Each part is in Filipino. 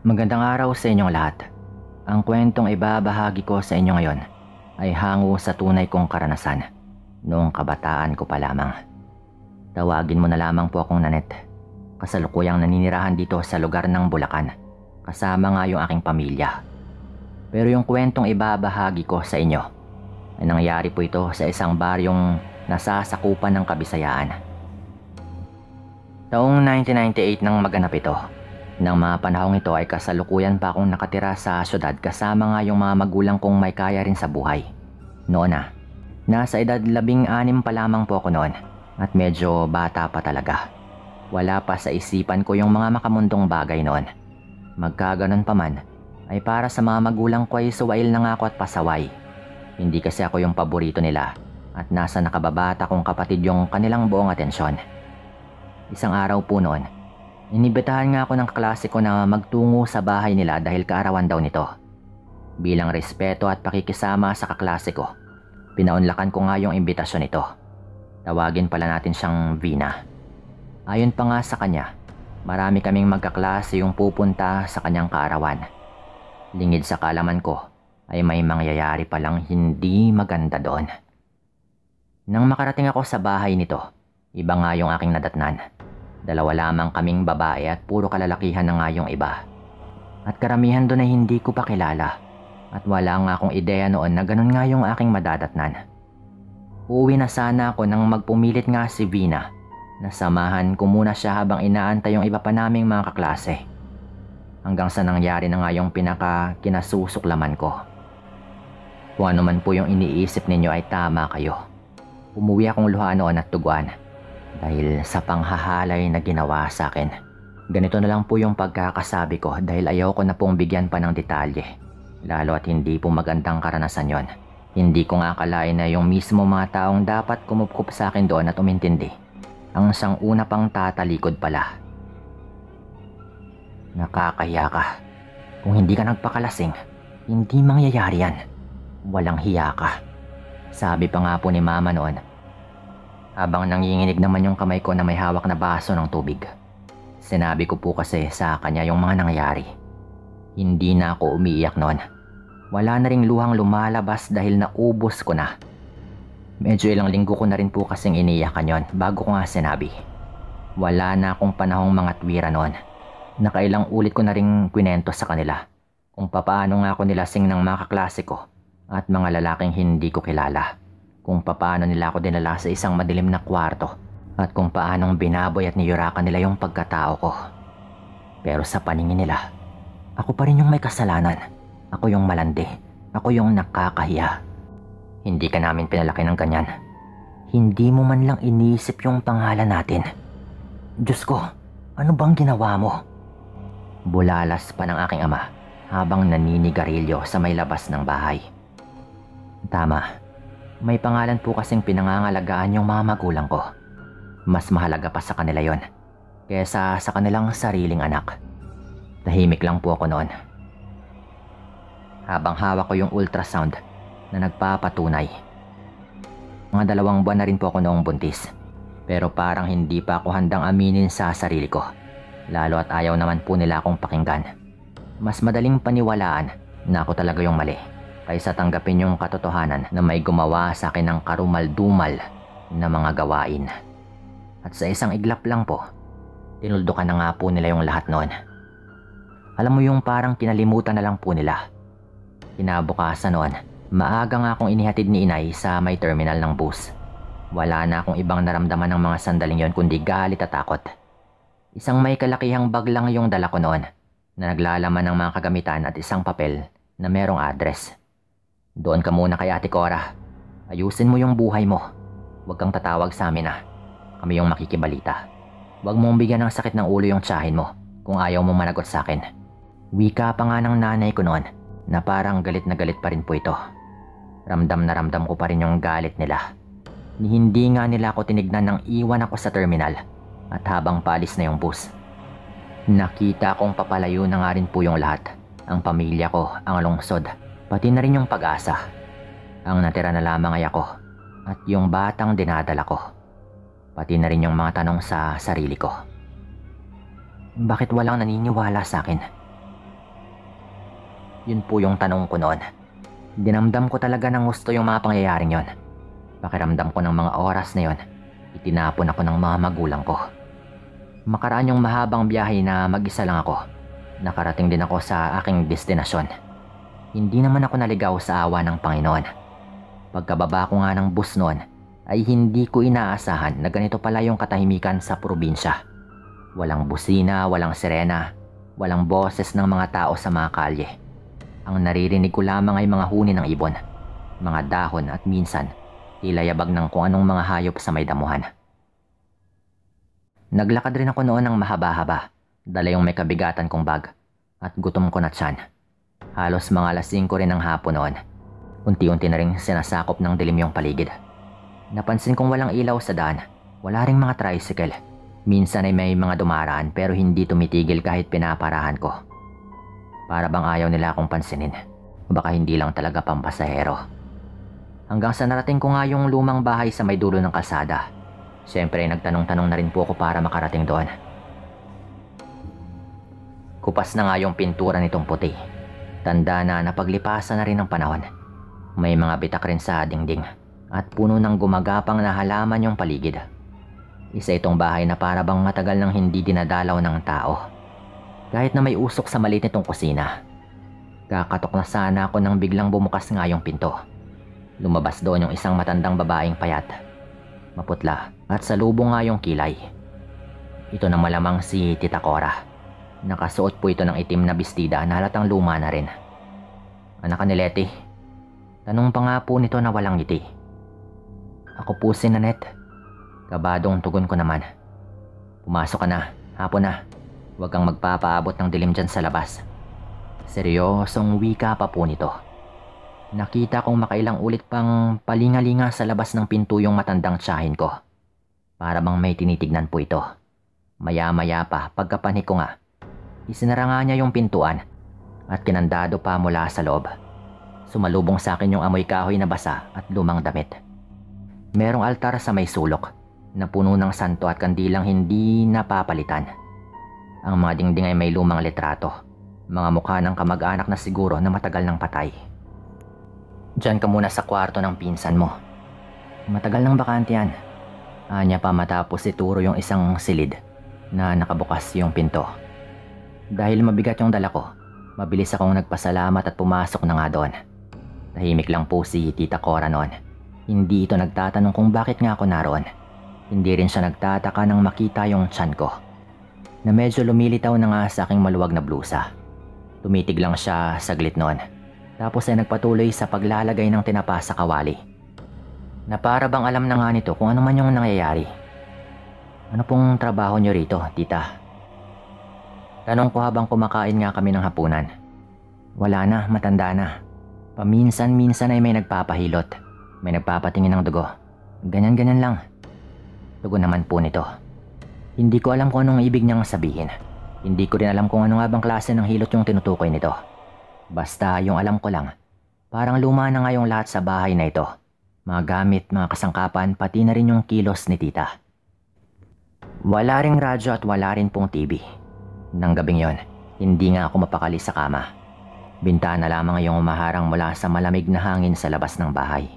Magandang araw sa inyong lahat. Ang kwentong ibabahagi ko sa inyo ngayon ay hango sa tunay kong karanasan noong kabataan ko pa lamang. Tawagin mo na lamang po akong Nanet. Kasalukuyang naninirahan dito sa lugar ng Bulacan, kasama nga yung aking pamilya. Pero yung kwentong ibabahagi ko sa inyo ay nangyari po ito sa isang baryong nasasakupan ng Kabisayaan. Taong 1998 nang maganap ito. Nang mga panahong ito ay kasalukuyan pa akong nakatira sa syudad kasama nga yung mga magulang kong may kaya rin sa buhay. Noon nasa edad 16 pa lamang po ako noon at medyo bata pa talaga. Wala pa sa isipan ko yung mga makamundong bagay noon. Magkaganon pa man ay para sa mga magulang ko ay suwail na nga ako at pasaway. Hindi kasi ako yung paborito nila at nasa nakababata kong kapatid yung kanilang buong atensyon. Isang araw po noon, inibitahan nga ako ng kaklase ko na magtungo sa bahay nila dahil kaarawan daw nito. Bilang respeto at pakikisama sa kaklase ko, pinaunlakan ko nga yung imbitasyon nito. Tawagin pala natin siyang Vina. Ayon pa nga sa kanya, marami kaming magkaklase yung pupunta sa kanyang kaarawan. Lingid sa kalaman ko ay may mangyayari palang hindi maganda doon. Nang makarating ako sa bahay nito, iba nga yung aking nadatnan. Dalawa lamang kaming babae at puro kalalakihan na nga yung iba. At karamihan doon ay hindi ko pa kilala. At wala nga akong ideya noon na ganun nga yung aking madadatnan. Uuwi na sana ako nang magpumilit nga si Vina na samahan ko muna siya habang inaantay yung iba pa naming mga kaklase. Hanggang sa nangyari na nga yung kinasusuklaman ko. Kung ano man po yung iniisip ninyo ay tama kayo. Umuwi akong luha noon at tuguan. Dahil sa panghahalay na ginawa sa akin. Ganito na lang po yung pagkakasabi ko dahil ayaw ko na pong bigyan pa ng detalye. Lalo at hindi po magandang karanasan yon. Hindi ko nga akalain na yung mismo mga taong dapat kumupkup sa akin doon at umintindi. Ang sanguna pang tatalikod pala. Nakakahiya ka. Kung hindi ka nagpakalasing, hindi mangyayari yan. Walang hiya ka. Sabi pa nga po ni Mama noon. Habang nanginginig naman yung kamay ko na may hawak na baso ng tubig. Sinabi ko po kasi sa kanya yung mga nangyari. Hindi na ako umiiyak noon. Wala na ring luhang lumalabas dahil naubos ko na. Medyo ilang linggo ko na rin po kasing iniiyakan yon bago ko nga sinabi. Wala na akong panahong mga tuwira noon. Nakailang ulit ko na ring kwinento sa kanila kung papaano nga ako nilasing ng mga kaklase ko at mga lalaking hindi ko kilala. Kung paano nila ako dinala sa isang madilim na kwarto at kung paanong binaboy at niyurakan nila yung pagkatao ko. Pero sa paningin nila, ako pa rin yung may kasalanan. Ako yung malandi. Ako yung nakakahiya. Hindi ka namin pinalaki ng ganyan. Hindi mo man lang iniisip yung pangalan natin. Diyos ko, ano bang ginawa mo? Bulalas pa ng aking ama habang naninigarilyo sa may labas ng bahay. Tama. May pangalan po kasing pinangangalagaan yung mga magulang ko. Mas mahalaga pa sa kanila yon kesa sa kanilang sariling anak. Tahimik lang po ako noon. Habang hawak ko yung ultrasound na nagpapatunay. Mga 2 buwan na rin po ako noong buntis. Pero parang hindi pa ako handang aminin sa sarili ko. Lalo at ayaw naman po nila akong pakinggan. Mas madaling paniwalaan na ako talaga yung mali kaysa tanggapin yung katotohanan na may gumawa sa akin ng karumal-dumal na mga gawain. At sa isang iglap lang po, tinuldukan na nga po nila yung lahat noon. Alam mo yung parang kinalimutan na lang po nila. Kinabukasan noon, maaga nga akong inihatid ni inay sa may terminal ng bus. Wala na akong ibang naramdaman ng mga sandaling yon kundi galit at takot. Isang may kalakihang bag lang yung dala ko noon na naglalaman ng mga kagamitan at isang papel na merong address. Doon ka muna kay Ate Cora. Ayusin mo yung buhay mo. Huwag kang tatawag sa amin Kami yung makikibalita. Huwag mong bigyan ng sakit ng ulo yung tiyahin mo kung ayaw mo managot sa akin. Wika pa nga ng nanay ko noon na parang galit na galit pa rin po ito. Ramdam na ramdam ko pa rin yung galit nila. Hindi nga nila ako tinignan nang iwan ako sa terminal at habang paalis na yung bus. Nakita kong papalayo na nga rin po yung lahat. Ang pamilya ko, ang lungsod. Pati na rin yung pag-asa. Ang natira na lamang ay ako at yung batang dinadala ko. Pati na rin yung mga tanong sa sarili ko. Bakit walang naniniwala sa akin? Yun po yung tanong ko noon. Dinamdam ko talaga ng gusto yung mga pangyayaring yon. Pakiramdam ko ng mga oras na yon, itinapon ako ng mga magulang ko. Makaraan yung mahabang biyahe na mag-isa lang ako. Nakarating din ako sa aking destinasyon. Hindi naman ako naligaw sa awa ng Panginoon. Pagkababa ko nga ng bus noon, ay hindi ko inaasahan na ganito pala yung katahimikan sa probinsya. Walang busina, walang sirena, walang boses ng mga tao sa mga kalye. Ang naririnig ko lamang ay mga huni ng ibon, mga dahon at minsan, tila yabag ng kung anong mga hayop sa may damuhan. Naglakad rin ako noon ng mahaba-haba, dala yung may kabigatan kong bag, at gutom ko na tiyan. Halos mga 5 rin ng hapon noon. Unti-unti na rin sinasakop ng dilim yung paligid. Napansin kong walang ilaw sa daan, wala ring mga tricycle. Minsan ay may mga dumaraan pero hindi tumitigil kahit pinaparahan ko. Para bang ayaw nila akong pansinin. Baka hindi lang talaga pampasahero. Hanggang sa narating ko nga yung lumang bahay sa may dulo ng kalsada. Siyempre nagtanong-tanong na rin po ako para makarating doon. Kupas na nga yung pintura nitong puti. Tanda na napaglipasan na rin ng panahon. May mga bitak rin sa dingding at puno ng gumagapang na halaman yung paligid. Isa itong bahay na para bang matagal nang hindi dinadalaw ng tao. Kahit na may usok sa maliit nitong kusina. Kakatok na sana ako nang biglang bumukas nga yung pinto. Lumabas doon yung isang matandang babaeng payat. Maputla at salubong nga yung kilay. Ito na malamang si Tita Cora. Nakasuot po ito ng itim na bestida na halatang luma na rin. Anak ka ni Letty? Tanong pa nga po nito na walang ngiti. Ako po si Nanette. Kabadong tugon ko naman. Pumasok ka na, hapon na. Huwag kang magpapaabot ng dilim dyan sa labas. Seryosong wika pa po nito. Nakita kong makailang ulit pang palingalinga sa labas ng pinto yung matandang tiyahin ko. Para bang may tinitignan po ito. Maya-maya pa pagkapanik ko nga, isinara nga niya yung pintuan at kinandado pa mula sa loob. Sumalubong sa akin yung amoy kahoy na basa at lumang damit. Merong altar sa may sulok na puno ng santo at kandilang hindi napapalitan. Ang mga dingding ay may lumang litrato, mga mukha ng kamag-anak na siguro na matagal nang patay. Diyan ka muna sa kwarto ng pinsan mo. Matagal nang bakante yan. Anya pa matapos ituro yung isang silid na nakabukas yung pinto. Dahil mabigat yung dala ko, mabilis akong nagpasalamat at pumasok na nga doon. Tahimik lang po si Tita Cora noon. Hindi ito nagtatanong kung bakit nga ako naroon. Hindi rin siya nagtataka nang makita yung tiyan ko, na medyo lumilitaw na nga sa aking maluwag na blusa. Tumitig lang siya saglit noon. Tapos ay nagpatuloy sa paglalagay ng tinapa sa kawali. Na para bang alam na nga nito kung ano man yung nangyayari. Ano pong trabaho niyo rito, tita? Tanong ko habang kumakain nga kami ng hapunan. Wala na, matanda na. Paminsan-minsan ay may nagpapahilot. May nagpapatingin ng dugo. Ganyan-ganyan lang. Tugon naman po nito. Hindi ko alam kung anong ibig niyang sabihin. Hindi ko rin alam kung ano nga bang klase ng hilot yung tinutukoy nito. Basta yung alam ko lang, parang luma na nga yung lahat sa bahay na ito. Mga gamit, mga kasangkapan, pati na rin yung kilos ni tita. Wala ring radyo at wala rin pong TV. Nang gabing yon, hindi nga ako mapakali sa kama. Bintana lamang yung umaharang mula sa malamig na hangin sa labas ng bahay.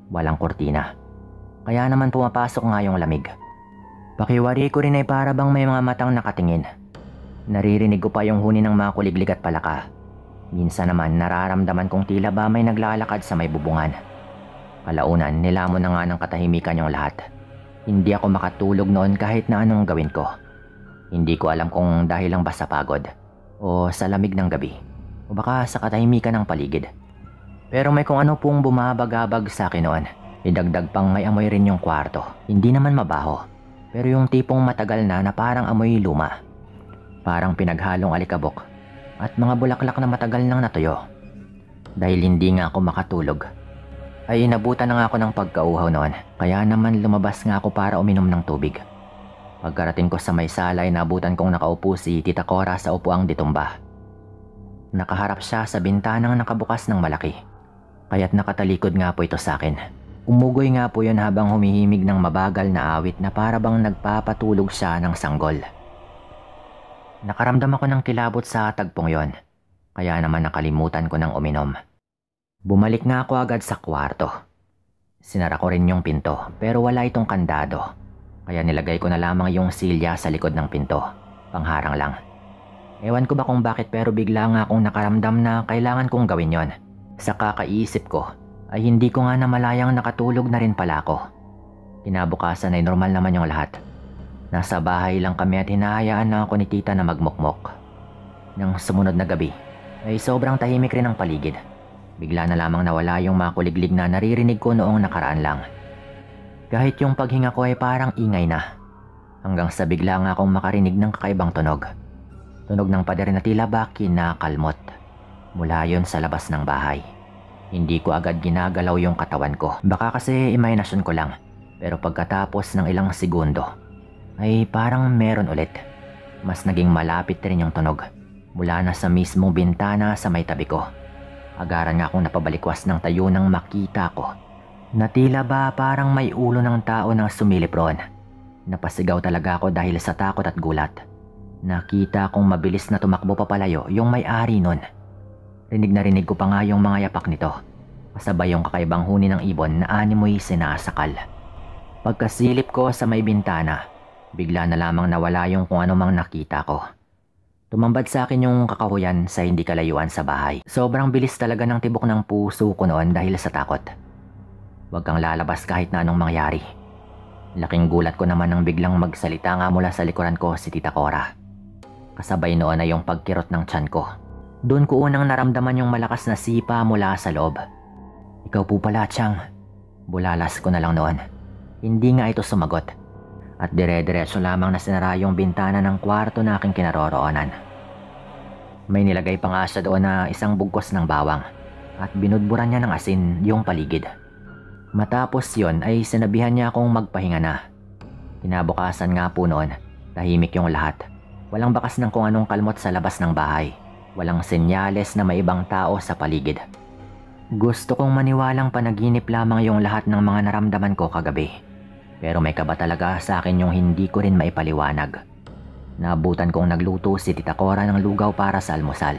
Walang kurtina. Kaya naman pumapasok nga yung lamig. Pakiwari ko rin ay para bang may mga matang nakatingin. Naririnig ko pa yung huni ng mga kuliglig at palaka. Minsan naman nararamdaman kong tila ba may naglalakad sa may bubungan. Kalaunan nilamon na nga ng katahimikan yung lahat. Hindi ako makatulog noon kahit na anong gawin ko. Hindi ko alam kung dahil lang ba sa pagod o sa lamig ng gabi o baka sa katahimikan ng paligid. Pero may kung ano pong bumabagabag sa akin noon. Idagdag pang may amoy rin yung kwarto. Hindi naman mabaho, pero yung tipong matagal na parang amoy luma. Parang pinaghalong alikabok at mga bulaklak na matagal nang natuyo. Dahil hindi nga ako makatulog, ay inabutan na nga ako ng pagkauhaw noon. Kaya naman lumabas nga ako para uminom ng tubig. Pagkarating ko sa may sala ay nabutan kong nakaupo si Tita Cora sa upuang ditumba. Nakaharap siya sa bintanang nakabukas ng malaki. Kaya't nakatalikod nga po ito sa akin. Umugoy nga po yun habang humihimig ng mabagal na awit na para bang nagpapatulog siya ng sanggol. Nakaramdam ako ng kilabot sa tagpong yon. kaya naman nakalimutan ko ng uminom. Bumalik nga ako agad sa kwarto. Sinara ko rin yung pinto pero wala itong kandado, kaya nilagay ko na lamang yung silya sa likod ng pinto, pangharang lang. Ewan ko ba kung bakit pero bigla nga akong nakaramdam na kailangan kong gawin yon. Sa kakaisip ko ay hindi ko nga namalayang nakatulog na rin pala ako. Kinabukasan ay normal naman yung lahat. Nasa bahay lang kami at hinahayaan na ako ni tita na magmukmok. Nang sumunod na gabi ay sobrang tahimik rin ang paligid. Bigla na lamang nawala yung makuliglig na naririnig ko noong nakaraan lang. Kahit yung paghinga ko ay parang ingay na. Hanggang sa bigla nga akong makarinig ng kakaibang tunog. Tunog ng pader na tila ba kinakalmot. Mula yon sa labas ng bahay. Hindi ko agad ginagalaw yung katawan ko. Baka kasi imahinasyon ko lang. Pero pagkatapos ng ilang segundo ay parang meron ulit. Mas naging malapit rin yung tunog. Mula na sa mismong bintana sa may tabi ko. Agaran nga akong napabalikwas ng tayo nang makita ko na tila ba parang may ulo ng tao na sumilip roon. Napasigaw talaga ako dahil sa takot at gulat. Nakita kong mabilis na tumakbo papalayo yung may-ari nun. Rinig na rinig ko pa nga yung mga yapak nito. Kasabay yung kakaibang huni ng ibon na animoy sinasakal. Pagkasilip ko sa may bintana, bigla na lamang nawala yung kung ano mang nakita ko. Tumambad sa akin yung kakahuyan sa hindi kalayuan sa bahay. Sobrang bilis talaga ng tibok ng puso ko noon dahil sa takot. Huwag kang lalabas kahit na anong mangyari. Laking gulat ko naman nang biglang magsalita nga mula sa likuran ko si Tita Cora. Kasabay noon ay yung pagkirot ng tiyan ko. Doon ko unang naramdaman yung malakas na sipa mula sa loob. Ikaw po pala, Chang. Bulalas ko na lang noon. Hindi nga ito sumagot. At dire-diretso lamang na sinara yung bintana ng kwarto na aking kinaroroonan. May nilagay pa nga siya doon na isang bugkos ng bawang. At binudburan niya ng asin yung paligid. Matapos yon ay sinabihan niya akong magpahinga na. Kinabukasan nga po noon, tahimik yung lahat. Walang bakas ng kung anong kalmot sa labas ng bahay. Walang senyales na may ibang tao sa paligid. Gusto kong maniwalang panaginip lamang yung lahat ng mga naramdaman ko kagabi. Pero may kaba talaga sa akin yung hindi ko rin maipaliwanag. Naabutan kong nagluto si Tita Cora ng lugaw para sa almusal.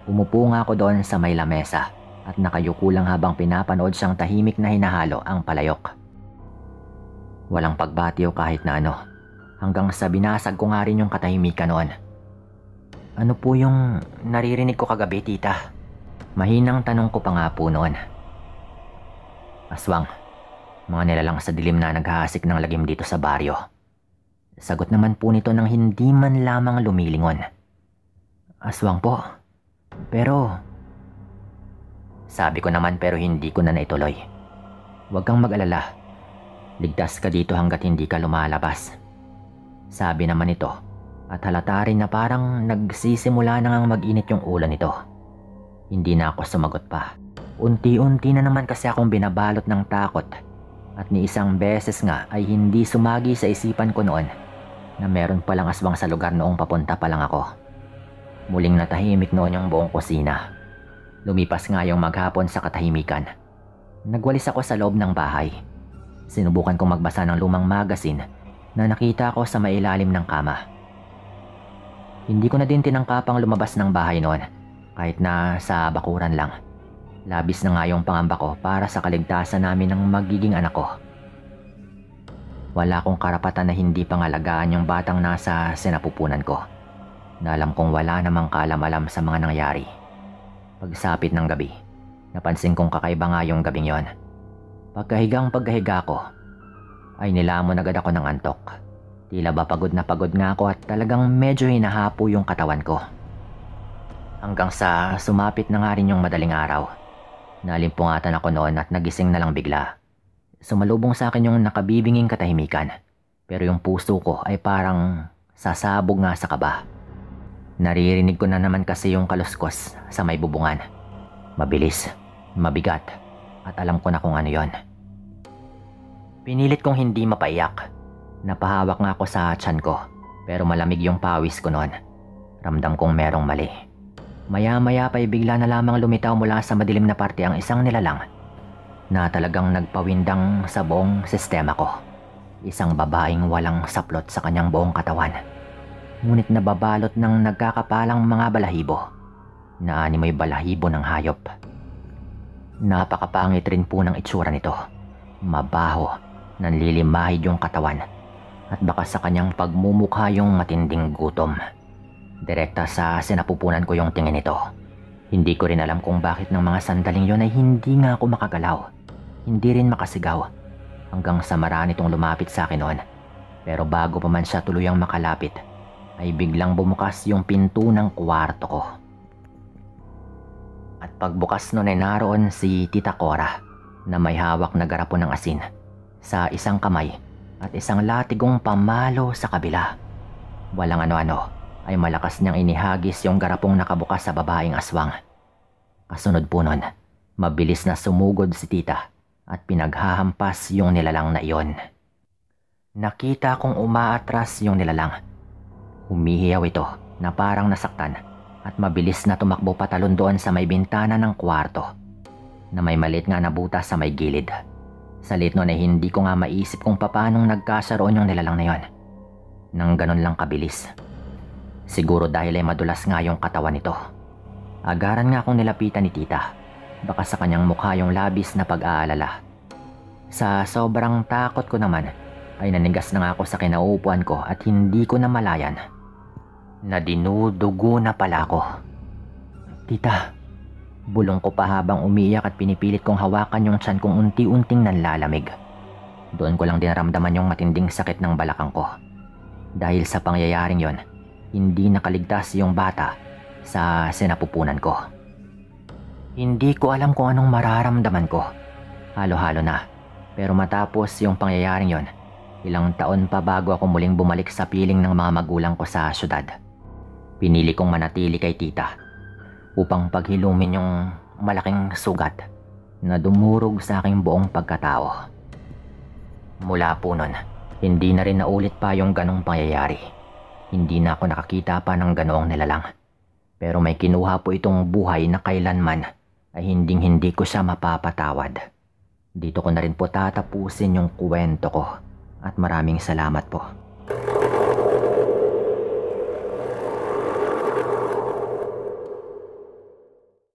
Umupo nga ako doon sa may lamesa at nakayuko lang habang pinapanood siyang tahimik na hinahalo ang palayok. Walang pagbatiw kahit na ano. Hanggang sa binasag ko nga rin yung katahimikan noon. Ano po yung naririnig ko kagabi, tita? Mahinang tanong ko pa nga po noon. Aswang, mga nilalang sa dilim na naghahasik ng lagim dito sa baryo. Sagot naman po nito nang hindi man lamang lumilingon. Aswang po. Pero... Sabi ko naman pero hindi ko na naituloy. Huwag kang mag-alala. Ligtas ka dito hanggat hindi ka lumalabas. Sabi naman ito at halata rin na parang nagsisimula na ngang mag-init yung ulo nito. Hindi na ako sumagot pa. Unti-unti na naman kasi akong binabalot ng takot at ni isang beses nga ay hindi sumagi sa isipan ko noon na meron palang aswang sa lugar noong papunta pa lang ako. Muling natahimik noon yung buong kusina. Lumipas nga yung maghapon sa katahimikan. Nagwalis ako sa loob ng bahay. Sinubukan kong magbasa ng lumang magazine na nakita ko sa mailalim ng kama. Hindi ko na din tinangkapang lumabas ng bahay noon kahit na sa bakuran lang. Labis na nga yung pangamba ko para sa kaligtasan namin ng magiging anak ko. Wala akong karapatan na hindi pangalagaan yung batang nasa sinapupunan ko. Na alam kong wala namang kaalam-alam sa mga nangyari. Pagsapit ng gabi, napansin kong kakaiba nga yung gabing yon. Pagkahiga ko, ay nilamon agad ako ng antok. Tila ba pagod na pagod nga ako at talagang medyo hinahapo yung katawan ko. Hanggang sa sumapit na nga rin yung madaling araw. Nalimpungatan ako noon at nagising na lang bigla. Sumalubong sa akin yung nakabibinging katahimikan. Pero yung puso ko ay parang sasabog nga sa kaba. Naririnig ko na naman kasi yung kaluskos sa may bubungan. Mabilis, mabigat, at alam ko na kung ano yon. Pinilit kong hindi mapaiyak. Napahawak nga ako sa tiyan ko, pero malamig yung pawis ko noon. Ramdam kong merong mali. Maya-maya pa'y bigla na lamang lumitaw mula sa madilim na parte ang isang nilalang na talagang nagpawindang sa buong sistema ko. Isang babaeng walang saplot sa kanyang buong katawan. Ngunit nababalot ng nagkakapalang mga balahibo. na animoy balahibo ng hayop. Napakapangit rin po ng itsura nito. Mabaho, nanlilimahid yung katawan at baka sa kanyang pagmumukha yung matinding gutom. Direkta sa sinapupunan ko yung tingin nito. Hindi ko rin alam kung bakit ng mga sandaling yon ay hindi nga ako makagalaw. Hindi rin makasigaw hanggang sa marami itong lumapit sa akin noon. Pero bago pa man siya tuluyang makalapit ay biglang bumukas yung pinto ng kwarto ko. At pagbukas nun ay naroon si Tita Cora na may hawak na garapon ng asin sa isang kamay at isang latigong pamalo sa kabila. Walang ano-ano ay malakas niyang inihagis yung garapong nakabukas sa babaeng aswang. Kasunod po nun, mabilis na sumugod si Tita at pinaghahampas yung nilalang na iyon. Nakita kong umaatras yung nilalang. Humihiyaw ito na parang nasaktan at mabilis na tumakbo patalon doon sa may bintana ng kwarto na may maliit nga na butas sa may gilid. Sa lit nun ay hindi ko nga maisip kung paanong nagkasaroon yung nilalang na yon. Nang ganun lang kabilis. Siguro dahil ay madulas nga yung katawan nito. Agaran nga akong nilapitan ni Tita. Baka sa kanyang mukha yung labis na pag-aalala. Sa sobrang takot ko naman ay nanigas na nga ako sa kinaupuan ko at hindi ko na malayan na dinudugo na pala ako. Tita, bulong ko pa habang umiiyak at pinipilit kong hawakan yung tiyan kong unti-unting nanlalamig. Doon ko lang dinaramdaman yung matinding sakit ng balakang ko. Dahil sa pangyayaring yon, hindi nakaligtas yung bata sa sinapupunan ko. Hindi ko alam kung anong mararamdaman ko. Halo-halo na. Pero matapos yung pangyayaring yon, ilang taon pa bago ako muling bumalik sa piling ng mga magulang ko sa syudad. Pinili kong manatili kay Tita upang paghilumin yung malaking sugat na dumurog sa aking buong pagkatao. Mula po nun, hindi na rin naulit pa yung ganong pangyayari. Hindi na ako nakakita pa ng ganoong nilalang. Pero may kinuha po itong buhay na kailanman ay hinding-hindi ko siya mapapatawad. Dito ko na rin po tatapusin yung kwento ko at maraming salamat po.